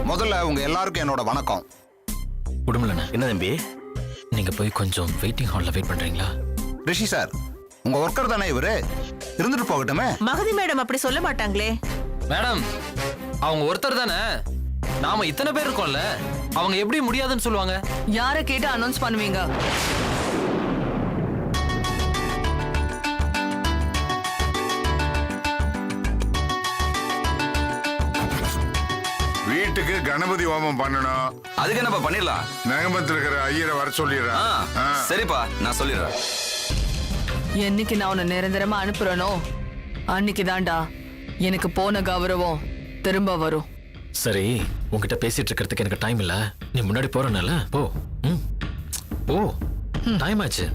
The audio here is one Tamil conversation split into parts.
முதல்ல உங்க எல்லாருக்கும் என்னோட வணக்கம். உடம்புலண்ணா என்ன தம்பி? நீங்க போய் கொஞ்சம் வெயிட்டிங் ஹால்ல வெயிட் பண்றீங்களா? ரிஷி சார், உங்க ஒர்க்கர் தானே இவரு, இருந்துட்டு போகட்டுமே. மகதி மேடம் அப்படி சொல்ல மாட்டாங்களே. மேடம், அவங்க ஒருத்தர் தானே, நாம இத்தனை பேர் இருக்கோம்ல, அவங்க எப்படி முடியாதுன்னு சொல்லுவாங்க? யார கேட்டு அனௌன்ஸ் பண்ணுவீங்க? வீட்டுக்கு கணபதி ஹோமம் பண்ணணும். அதுக்கு என்னப்பா பண்ணிடலாம். நகமத்தில் இருக்கிற ஐயரை வர சொல்லிடுறேன். சரிப்பா, நான் சொல்லிடுறேன். என்னைக்கு நான் உன்னை நிரந்தரமா அனுப்புறனோ அன்னைக்கு தான்டா எனக்கு போன கௌரவம் திரும்ப வரும். சரி, உன்கிட்ட பேசிட்டு இருக்கிறதுக்கு எனக்கு டைம் இல்ல. நீ முன்னாடி போறனால போ. போ, டைம் ஆச்சு.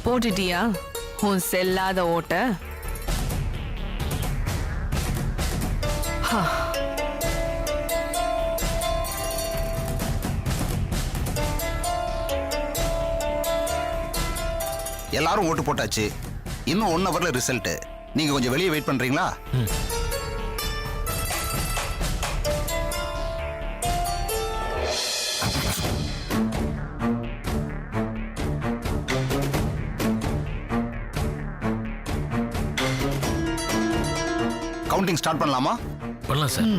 போட்டுட்டியா உன் செல்லாத ஓட்ட? எல்லாரும் ஓட்டு போட்டாச்சு. இன்னும் 1 ஹவர்ல ரிசல்ட். நீங்க கொஞ்சம் வெளியே வெயிட் பண்றீங்களா? கவுண்டிங் ஸ்டார்ட் பண்ணலாமா? பண்ணலாம் சார்.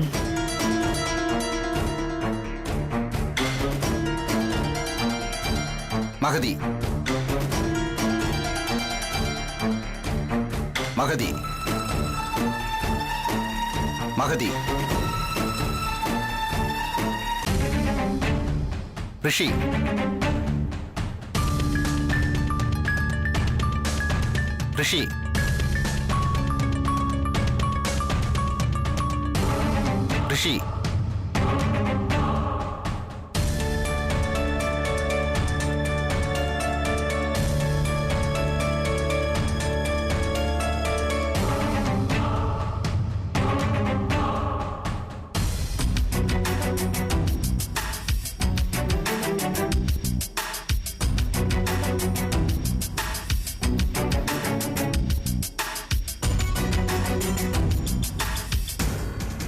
மகதி, மகதி, மகதி, ரிஷி, ரிஷி, ரிஷி,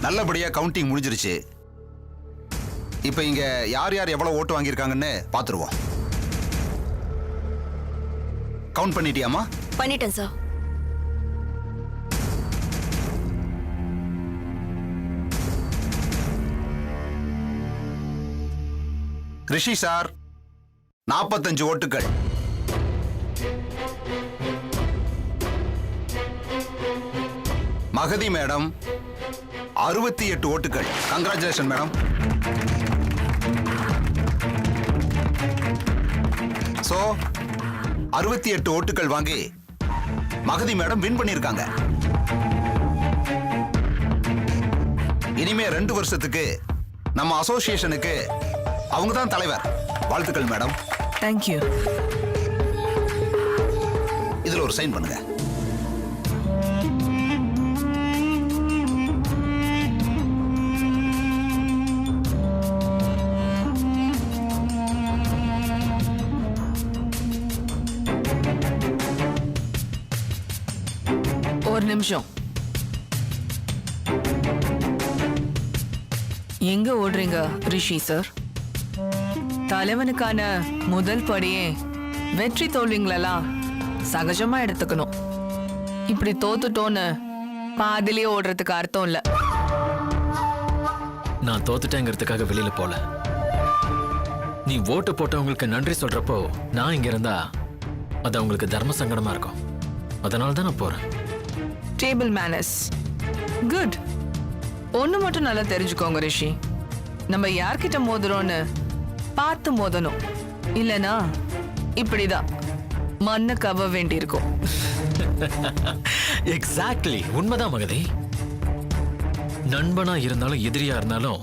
நல்லபடியா கவுண்டிங் முடிஞ்சிருச்சு. இப்ப இங்க யார் யார் எவ்வளவு ஓட்டு வாங்கியிருக்காங்கன்னு பாத்துருவோம். கவுண்ட் பண்ணிட்டியாமா? பண்ணிட்டேன் சார். ரிஷி சார் 45 ஓட்டுகள். மகதி மேடம் 68 ஓட்டுகள். Congratulation madam. சோ 68 ஓட்டுகள் வாங்கி மகதி மேடம் வின் பண்ணிருக்காங்க. இனிமே 2 வருஷத்துக்கு நம்ம அசோசியேஷனுக்கு அவங்க தான் தலைவர். வாழ்த்துக்கள் மேடம். தேங்க்யூ. இதுல ஒரு சைன் பண்ணுங்க. ஒரு நிமிஷம். எங்க ஓடுறீங்க ரிஷி சார்? தலைவனுக்கான முதல் படியே வெற்றி தோல்விங்களெல்லாம் சகஜமா எடுத்துக்கணும். இப்படி தோத்துட்டோன்னு பாதிலேயே ஓடுறதுக்கு அர்த்தம் இல்ல. நான் தோத்துட்டேங்கிறதுக்காக வெளியில போல. நீ ஓட்டு போட்டவங்களுக்கு நன்றி சொல்றப்போ நான் இங்க இருந்தா அது அவங்களுக்கு தர்ம சங்கடமா இருக்கும். அதனால தான் நான் போறேன். Table manners good. ஒண்ணு மட்டும் நல்லா தெரிஞ்சுக்கோங்க ரிஷி, நம்ம யார்கிட்ட மோதுறோன்னு பார்த்து மோதணும். இல்லனா இப்படிதான் மண்ணை கவ வேண்டியிருக்கும். எக்ஸாக்ட்லி உண்மைதான் மகதி. நண்பனா இருந்தாலும் எதிரியா இருந்தாலும்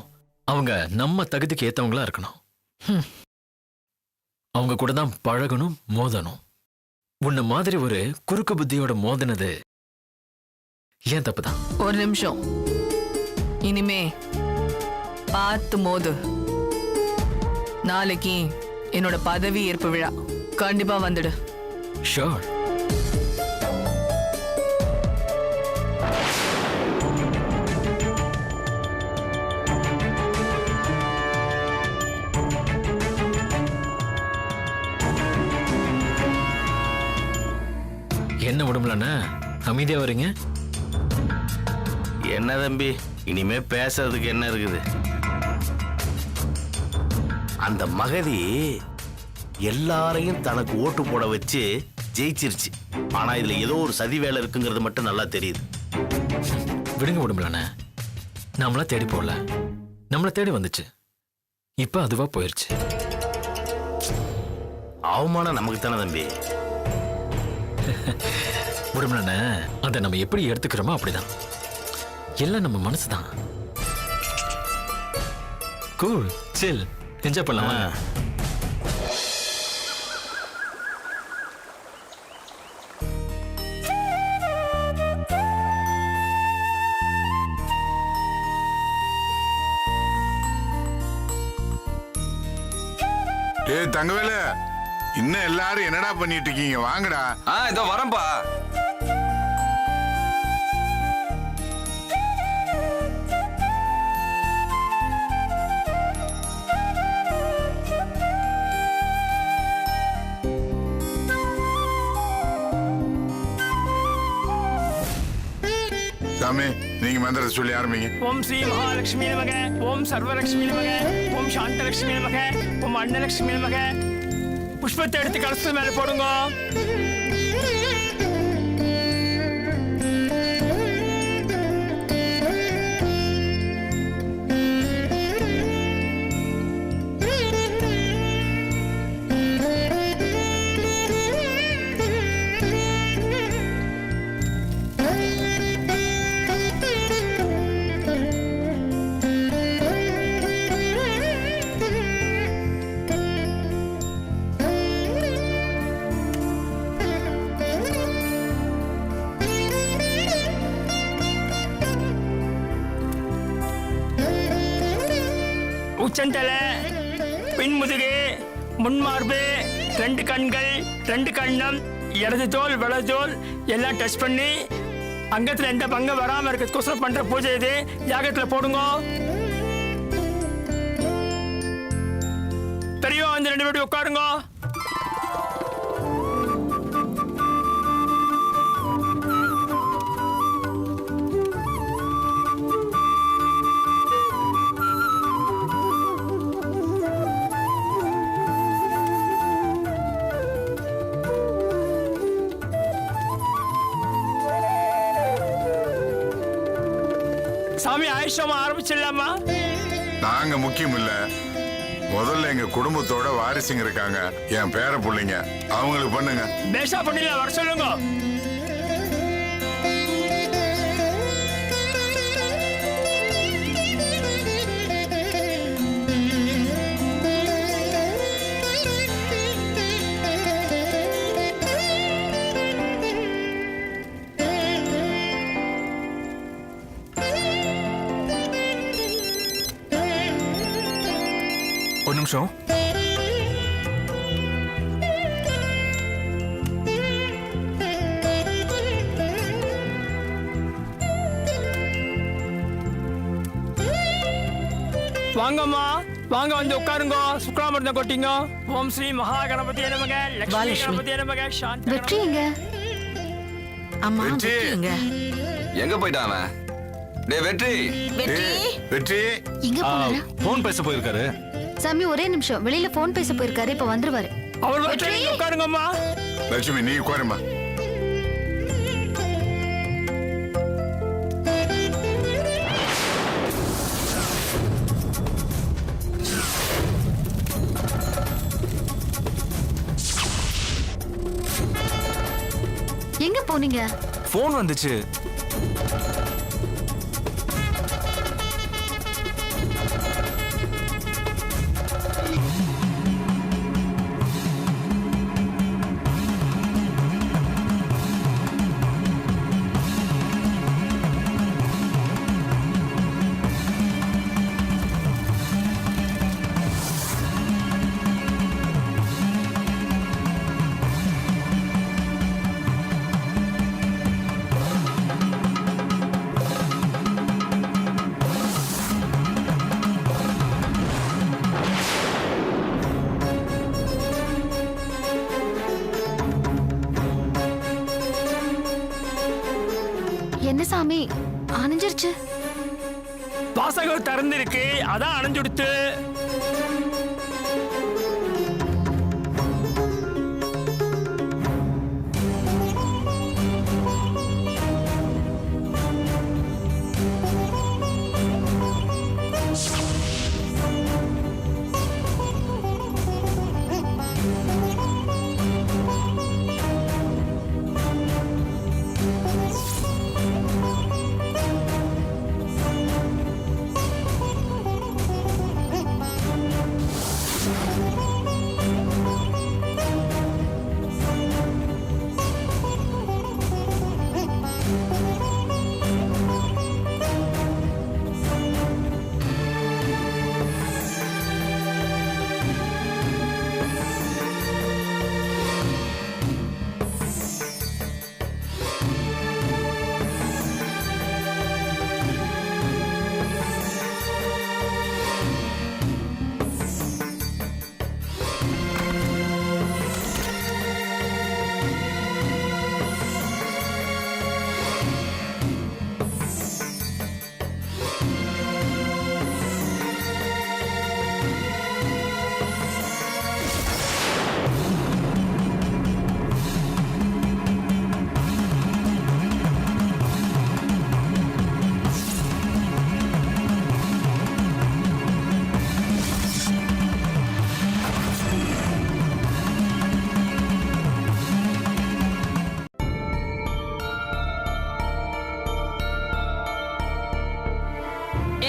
அவங்க நம்ம தகுதிக்கு ஏத்தவங்களா இருக்கணும். அவங்க கூட தான் பழகணும், மோதணும். உன்ன மாதிரி ஒரு குறுக்கு புத்தியோட மோதினது ஏன் தப்புதான்? ஒரு நிமிஷம், இனிமே பார்த்து மோது. நாளைக்கு என்னோட பதவி ஏற்பு விழா, கண்டிப்பா வந்துடு. ஷோர். என்ன விடுமலண்ணா அமைதியா வரீங்க? என்ன தம்பி, இனிமே பேசுறதுக்கு என்ன இருக்குது? அந்த மகதி எல்லாரையும் தனக்கு ஓட்டு போட வச்சு ஜெயிச்சிருச்சு. ஆனா இதுல ஏதோ ஒரு சதி வேலை இருக்குங்கிறது மட்டும் நல்லா தெரியுது. விடுங்க விடுமலண்ணா, நம்மளா தேடி போடல, நம்மள தேடி வந்துச்சு. இப்ப அதுவா போயிருச்சு. அவமானம் நமக்கு தானே தம்பி. விடுமலண்ணா, அதை நம்ம எப்படி எடுத்துக்கிறோமோ அப்படிதான். எல்லாம் நம்ம மனசுதான். கூல், சில், என்ஜாய் பண்ணலாமா? ஏய் தங்கவேலு, இன்னும் எல்லாரும் என்னடா பண்ணிட்டு இருக்கீங்க? வாங்கடா. இதோ வரேன்பா. சாமி, நீங்க மந்திரத்தை சொல்லி ஆரம்பிங்க. ஓம் ஸ்ரீ மகாலட்சுமி நமக, ஓம் சர்வலட்சுமி நமக, ஓம் சாந்தலட்சுமி நமக, ஓம் அன்னலட்சுமி நமக. புஷ்பத்தை எடுத்து கலசத்து மேல போடுங்க. உச்சந்தலை, பின்முதுகு, முன்மார்பு, 2 கண்கள், 2 கண்ணம், இடது தோல் வலது தோல் எல்லாம் டச் பண்ணி அங்கத்துல எந்த பங்கம் வராம இருக்கிறதுக்கோசரம் பண்ற பூஜை இது. யாகத்துல போடுங்க. பெரியவா வந்து 2 பேரும் உட்காருங்க. சாமி, ஆயுஷமா ஆரம்பிச்சிடலாமா? நாங்க முக்கியம் இல்ல, முதல்ல எங்க குடும்பத்தோட வாரிசுங்க இருக்காங்க, என் பேர பிள்ளைங்க, அவங்களுக்கு பண்ணுங்க. பேஷா பண்ணிடலாம், வர சொல்லுங்க. ஒரு நிமிஷம். வாங்கம்மா, வாங்க வந்து உட்காருங்க. சுக்லாமிருந்தம் கொட்டிங்க. ஓம் ஸ்ரீ மகா கணபதியே நமக, லட்சுமி கணபதியே நமக, சாந்தி வெற்றி எங்க? அம்மா, வெற்றி. வெற்றி எங்க? எங்க போயிட்டான் அவன்? டேய் வெற்றி. வெற்றி எங்க போனாரு? போன் பேச போயிருக்காரு. சாமி, ஒரே நிமிஷம், வெளியில போன் பேச போயிருக்காரு, இப்ப வந்துருவாரு. அவர் வச்சு உட்காருங்கம்மா. லட்சுமி, நீ உட்காருமா. எங்க போனீங்க? ஃபோன் வந்துச்சு. என்ன சாமி அணைஞ்சிருச்சு? வாசகம் திறந்திருக்கு, அதான் அணைஞ்சுடுத்து.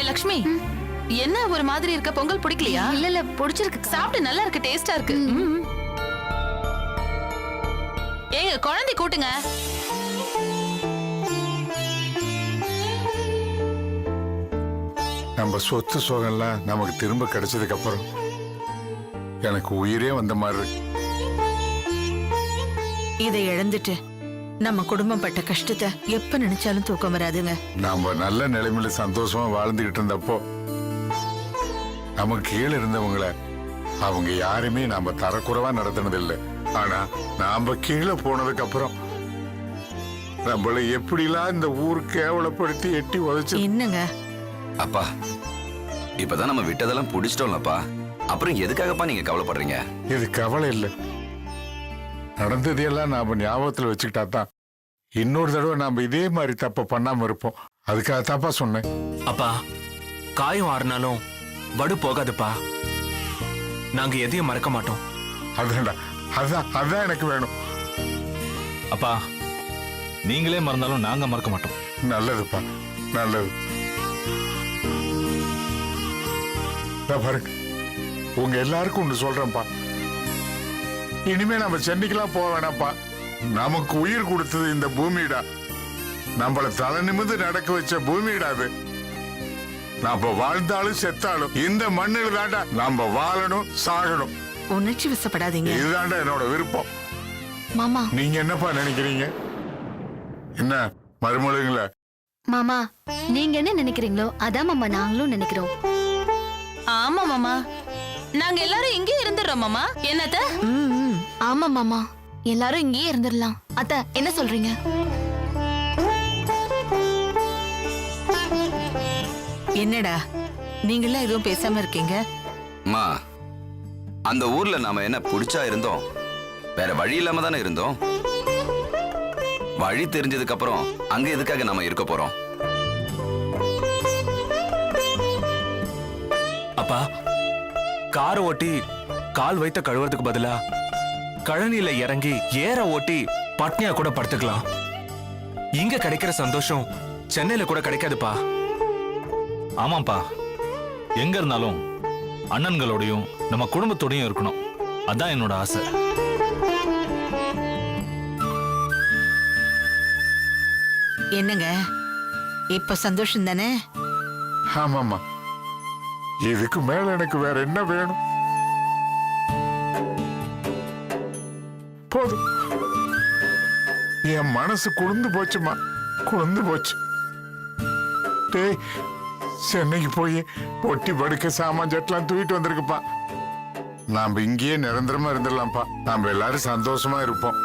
லக்ஷ்மி, என்ன ஒரு மாதிரி இருக்க? பொங்கல் பிடிக்கலையா? இல்ல பிடிச்சிருக்கு. சாப்பிட்டு நல்லா இருக்கு, டேஸ்டா இருக்கு. ஏங்க குழந்தை கூட்டுங்க. நம்ம சொத்து சுகம்லாம் நமக்கு திரும்ப கிடைச்சதுக்கு அப்புறம் எனக்கு உயிரே வந்த மாதிரி இருக்கு. இதை இழந்துட்டு நம்ம குடும்பம் பட்ட கஷ்டத்தை எப்ப நினைச்சாலும் தூக்கம் வராதுங்க. நாம நல்ல நிலைமையில சந்தோஷமா வாழ்ந்துகிட்டு இருந்தப்போ நமக்கு கீழே இருந்தவங்கள அவங்க யாருமே நாம தரக்குறைவா நடத்தினதில்லை. ஆனா நாம கீழே போனதுக்கு அப்புறம் நம்மள எப்படிலாம் இந்த ஊர் கேவலப்படுத்தி எட்டி உதைச்சு. என்னங்க அப்பா, இப்பதான் நம்ம விட்டதெல்லாம் புடிச்சிட்டோம்லப்பா. அப்புறம் எதுக்காகப்பா நீங்க கவலைப்படுறீங்க? இது கவலை இல்லை, நடந்ததையெல்லாம் நாம ஞாபகத்துல வச்சுக்கிட்டா தான் இன்னொரு தடவை நாம இதே மாதிரி தப்ப பண்ணாம இருப்போம். அதுக்காக தாப்பா சொன்னேன். அப்பா, காயம் ஆறுனாலும் வடு போகாதுப்பா. நாங்க எதையும் மறக்க மாட்டோம். அதான்டா, அதான் எனக்கு வேணும். அப்பா, நீங்களே மறந்தாலும் நாங்க மறக்க மாட்டோம். நல்லதுப்பா, நல்லது. பாருங்க, உங்க எல்லாருக்கும் ஒண்ணு சொல்றேன்ப்பா. இனிமே நம்ம சென்னைக்கெல்லாம் போக வேணாம்ப்பா. நமக்கு உயிர் கொடுத்தது இந்த பூமிடா. நம்மள தலை நிமிந்து நடக்க வச்ச பூமிடா அது. நாம வாழ்ந்தாலும் செத்தாலும் இந்த மண்ணில் தாண்டா நம்ம வாழணும், சாகணும். உணர்ச்சி வசப்படாதீங்க. இதுதாண்டா என்னோட விருப்பம். மாமா, நீங்க என்னப்பா நினைக்கிறீங்க? என்ன மருமகளுங்கள? மாமா நீங்க என்ன நினைக்கிறீங்களோ அதான் மாமா நாங்களும் நினைக்கிறோம். ஆமா மாமா, நாங்க எல்லாரும் இங்கே இருந்துடுறோம் மாமா. என்னத்த? ஆமா மாமா, எல்லாரும் இங்கேயே இருந்துடலாம். அத்த என்ன சொல்றீங்க? என்னடா நீங்களா எதுவும் பேசாம இருக்கீங்க? அம்மா, அந்த ஊர்ல நாம என்ன புடிச்சா இருந்தோம்? வேற வழி இல்லாம தானே இருந்தோம். வழி தெரிஞ்சதுக்கு அப்புறம் அங்க எதுக்காக நாம இருக்க போறோம்? அப்பா, காரை ஓட்டி கால் வைத்த கழுவுறதுக்கு பதிலா கழனியில இறங்கி ஏற ஓட்டி பட்னியா கூட படுத்துக்கலாம். இங்க கிடைக்கிற சந்தோஷம் சென்னையில கூட கிடைக்காதுப்பா. ஆமாப்பா, எங்க இருந்தாலும் அண்ணன்களோடையும் நம்ம குடும்பத்தோடையும் இருக்கணும். அதான் என்னோட ஆசை. என்னங்க இப்ப சந்தோஷம் தானே? ஆமாம்மா, இதுக்கு மேல எனக்கு வேற என்ன வேணும்? போதும், என் மனசு குளிர்ந்து போச்சுமா, குளிர்ந்து போச்சு. டேய், சென்னைக்கு போய் பொட்டி படுக்க சாமான் ஜட்லாம் தூக்கிட்டு வந்திருக்குப்பா. நாம இங்கேயே நிரந்தரமா இருந்துடலாம்ப்பா. நாம எல்லாரும் சந்தோஷமா இருப்போம்.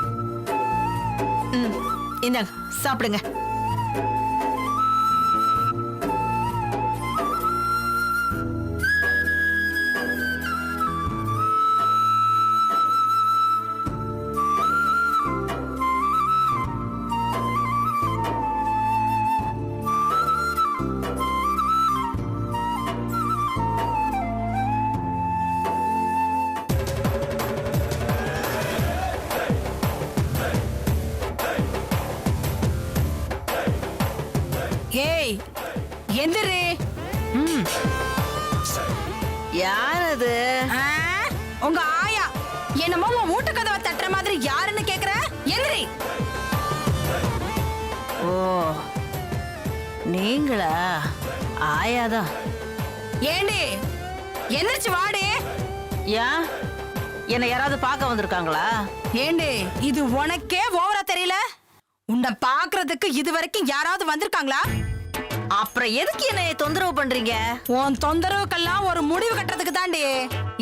இந்தாங்க சாப்பிடுங்க. ஏய் எந்திரு. யார் அது? உங்க ஆயா. என்னமோ உன் வீட்டு கதவை தட்டுற மாதிரி யாருன்னு கேக்குற? எந்திரி. ஓ, நீங்களா? ஆயாதான். ஏண்டி எந்திரிச்சு வாடி. ஏன் என்ன யாராவது பார்க்க வந்திருக்காங்களா? ஏண்டி இது உனக்கே ஓவரா தெரியல? உன்னை பாக்குறதுக்கு இது வரைக்கும் யாராவது வந்திருக்காங்களா? அப்புறம் எதுக்கு என்ன தொந்தரவு பண்றீங்க? உன் தொந்தரவுக்கெல்லாம் ஒரு முடிவு கட்டுறதுக்கு தாண்டி.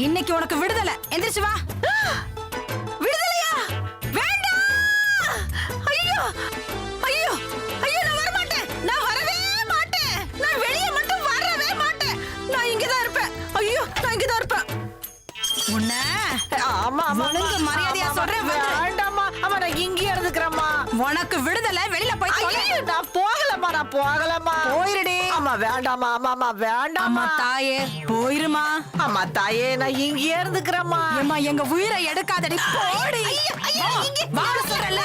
இன்னைக்கு உனக்கு விடுதலை. எந்திரிச்சு வா. விடுதலையா? வேண்டாம். ஐயோ ஐயோ ஐயோ, நான் வர மாட்டேன். நான் வரவே மாட்டேன். நான் வெளியே மட்டும் வரவே மாட்டேன். நான் இங்கதான் இருப்பேன். ஐயோ, நான் இங்கதான் இருப்பேன். உன்ன ஒழுங்கு மரியாதையா சொல்றேன். வேண்டாமா, அம்மா நான் இங்கேயே இருந்துக்கிறேம்மா. உனக்கு விடுதலை, வெளியில போய் தொலை. நான் போகலம்மா, நான் போகலம்மா. போயிருடி. அம்மா வேண்டாமா, அம்மா வேண்டாம். அம்மா தாயே போயிருமா. அம்மா தாயே நான் இங்கேயே இருந்துக்கிறேம்மா. அம்மா எங்க உயிரை எடுக்காதடி. போடி. வா சொல்றேன்ல.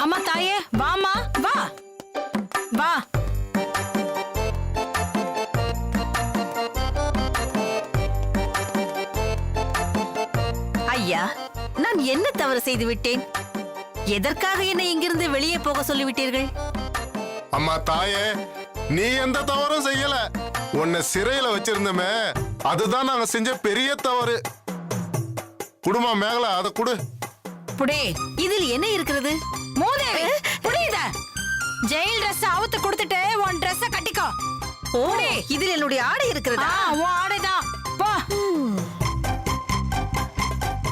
அம்மா தாயே வாமா, வா வா. ஐயா, நான் என்ன தவறு செய்து விட்டேன்? எதற்காக என்னை இங்கிருந்து வெளியே போக சொல்லிவிட்டீர்கள்? அம்மா தாயே, நீ எந்த தவறும் செய்யல. உன்னை சிறையில வச்சிருந்தமே, அதுதான் நாங்க செஞ்ச பெரிய தவறு. குடுமா மேகலா, அதை குடு. புடே, இதில் என்ன இருக்கிறது? மூதேவி, புடியத. ஜெயில் Dress அவுத்து கொடுத்துட்டு உன் Dress கட்டிக்கோ. ஓடே, இதில் என்னுடைய ஆடை இருக்கிறதா? உன் ஆடைதான். போ.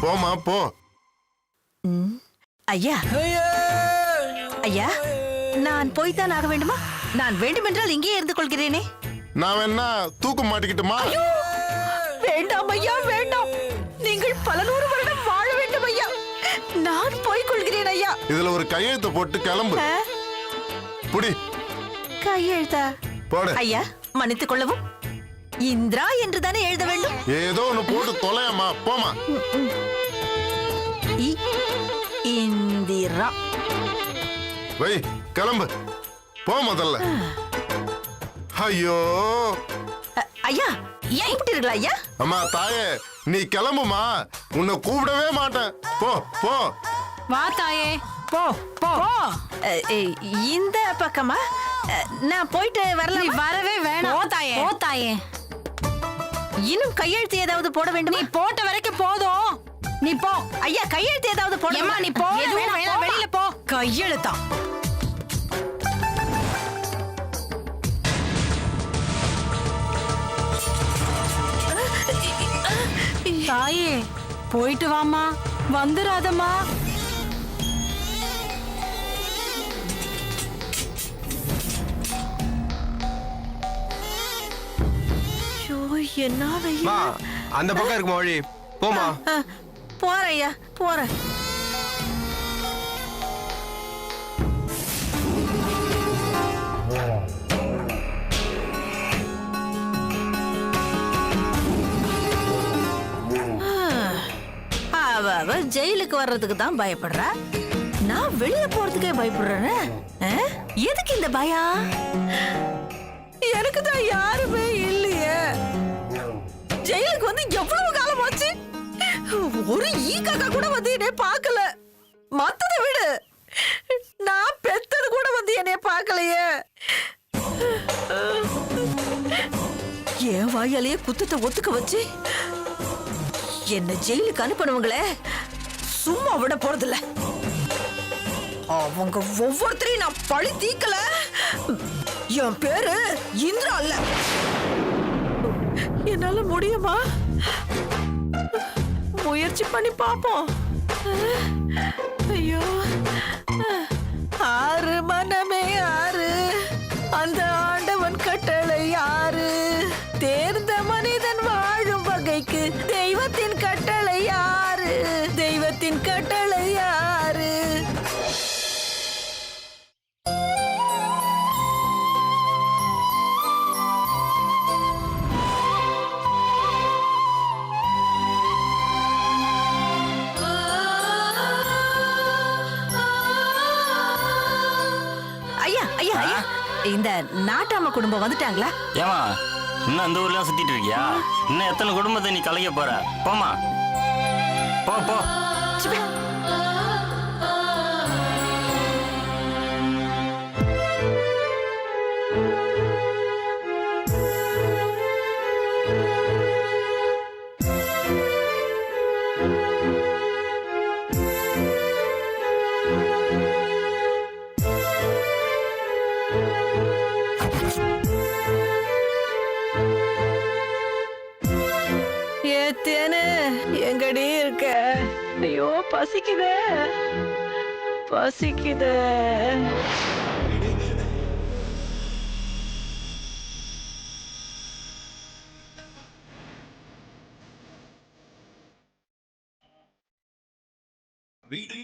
போமா போ. ஐயா ஐயா, நான் போய்தான் ஆக வேண்டுமா? நான் வேண்டுமென்றால் இங்கே இருந்து கொள்கிறேனே. நான் வேணா தூக்கு மாட்டிக்கிட்டுமா? வேண்டாம் ஐயா, வேண்டாம். நீங்கள் பல 100 வருடம் வாழ வேண்டும் ஐயா. நான் போய் கொள்கிறேன் ஐயா. இதுல ஒரு கையெழுத்து போட்டு கிளம்பு. புடி. கையெழுத்தா? போடு. ஐயா மன்னித்துக் கொள்ளவும். இந்திரா என்று தானே எழுத வேண்டும். ஏதோ ஒண்ணு போட்டு தொலையம்மா, போமா. இந்திரா. வை, கிளம்பு. போ முதல்ல. ஐயோ ஐயா, ஏன் கூப்பிட்டீர்களா ஐயா? அம்மா தாயே, நீ கிளம்புமா. உன்னை கூப்பிடவே மாட்டேன். போ போ. வா தாயே, போ போ. இந்த பக்கமா? நான் போயிட்டு வரலாம். வரவே வேணாம். போ தாயே, போ தாயே. இன்னும் கையெழுத்து ஏதாவது போட வேண்டும்? நீ போட்ட வரைக்கும் போதும். நீ போ. ஐயா கையெழுத்து ஏதாவது போட. ஏம்மா நீ போ. எதுவும் வேணாம், வெளியில போ. கையெழுத்தா? தாயே போயிட்டு வாமா, வந்துராதம்மா. என்ன அந்த பக்கம் இருக்குமா வழி? போமா. போறையா, போறேன். அவ ஜெயிலுக்கு வர்றதுக்கு தான் பயப்படுறா, நான் வெளியே போறதுக்கே பயப்படுறேன். எதுக்கு இந்த பயம்? எனக்கு தான் யாருமே இல்லையே. ஜெயிலுக்கு வந்து எவ்வளவு காலம் ஆச்சு, ஒரு ஈ காக்கா கூட வந்து என்னைய பார்க்கல. மத்ததை விடு, நான் பெத்தது கூட வந்து என்னைய பார்க்கலையே. என் வாயாலேயே குத்தத்தை ஒத்துக்க வச்சு என்ன ஜெயிலுக்கு அனுப்பினவங்களே சும்மா விட போறதில்ல. அவங்க ஒவ்வொருத்தரையும் நான் பழி தீக்கல. என் பேரு இந்திரா அல்ல. என்னால முடியுமா? முயற்சி பண்ணி பாப்போம். ஐயோ, ஆறு மனமே ஆறு, அந்த ஆண்டவன் கட்டளை யாரு? தேர்ந்த மனிதன் வாழும் வகைக்கு தெய்வத்தின் கட்டளை யாரு? தெய்வத்தின் கட்டளை யாரு? ஐயா ஐயா ஐயா, இந்த நாட்டாம குடும்பம் வந்துட்டாங்களா? ஏமா இன்னும் அந்த ஊர்ல சுத்திட்டு இருக்கியா? இன்னும் எத்தனை குடும்பத்தை நீ கலைக்க போற? போமா, போ போ. ஏத்தேனே, எங்கடி இருக்க? ஐயோ, பசிக்குதே பசிக்குதே. வீடு